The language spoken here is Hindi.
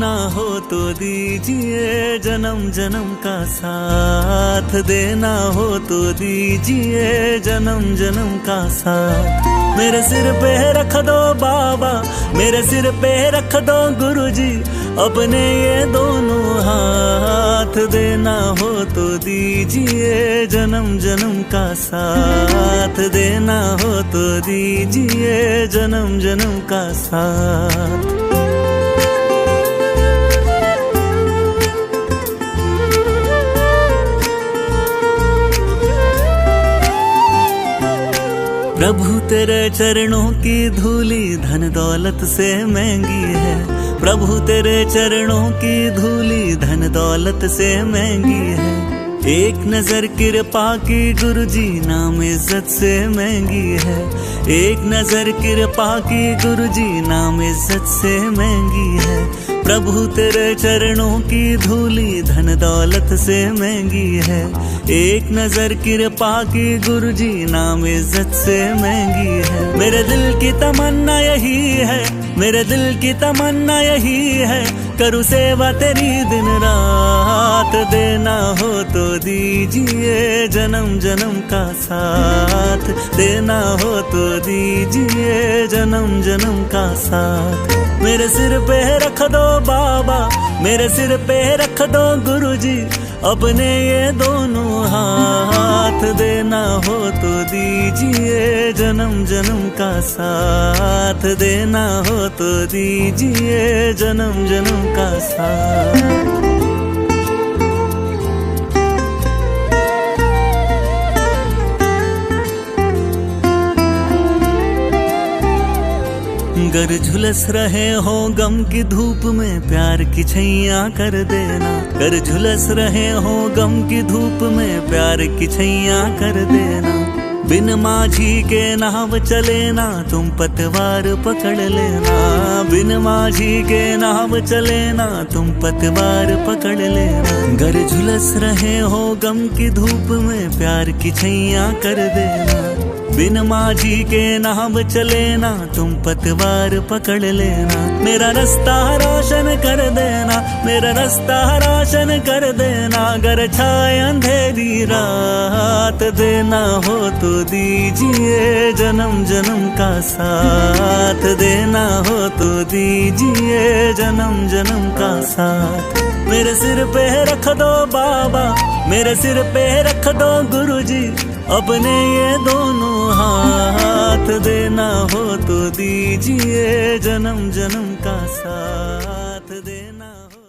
देना हो तो दीजिए, जन्म जन्म का साथ देना हो तो दीजिए, जन्म जन्म का साथ। मेरे सिर पे रख दो बाबा, मेरे सिर पे रख दो गुरुजी, अपने ये दोनों हाथ देना हो तो दीजिए, जन्म जन्म का साथ देना हो तो दीजिए, जन्म जन्म का साथ। प्रभु तेरे चरणों की धूली धन दौलत से महंगी है, प्रभु तेरे चरणों की धूली धन दौलत से महंगी है। एक नजर कृपा की गुरुजी नाम इज्जत से महंगी है, एक नजर कृपा की गुरुजी नाम इज्जत से महंगी है। प्रभु तेरे चरणों की धूली धन दौलत से महंगी है, एक नजर कृपा की गुरुजी नाम इज्जत से महंगी है। मेरे दिल की तमन्ना यही है, मेरे दिल की तमन्ना यही है, करूँ सेवा तेरी दिन रात। देना हो तो दीजिए, जन्म जन्म का साथ देना हो तो दीजिए, जन्म जन्म का साथ। मेरे सिर पे रख दो बाबा, मेरे सिर पे रख दो गुरुजी, अपने ये दोनों हाथ देना हो तो दीजिए, जन्म जन्म का साथ देना हो तो दीजिए, जन्म जन्म का साथ। गर झुलस रहे हो गम की धूप में प्यार की छैया कर देना, गर झुलस रहे हो गम की धूप में प्यार की छैया कर देना। बिन माझी के नाव चले ना तुम पतवार पकड़ लेना, बिन माझी के नाव चले ना तुम पतवार पकड़ लेना। गर झुलस रहे हो गम की धूप में प्यार की छैया कर देना, बिन माझी के नाम चले ना तुम पतवार पकड़ लेना। मेरा रास्ता रोशन कर देना, मेरा रास्ता रोशन कर देना, अगर छाए अंधेरी रात देना हो तो दीजिए, जन्म जन्म का साथ देना हो तो दीजिए, जन्म जन्म का साथ। मेरे सिर पे रख दो बाबा, मेरे सिर पे रख दो गुरुजी, अपने ये दोनों हाथ देना हो तो दीजिए, जन्म जन्म का साथ देना हो।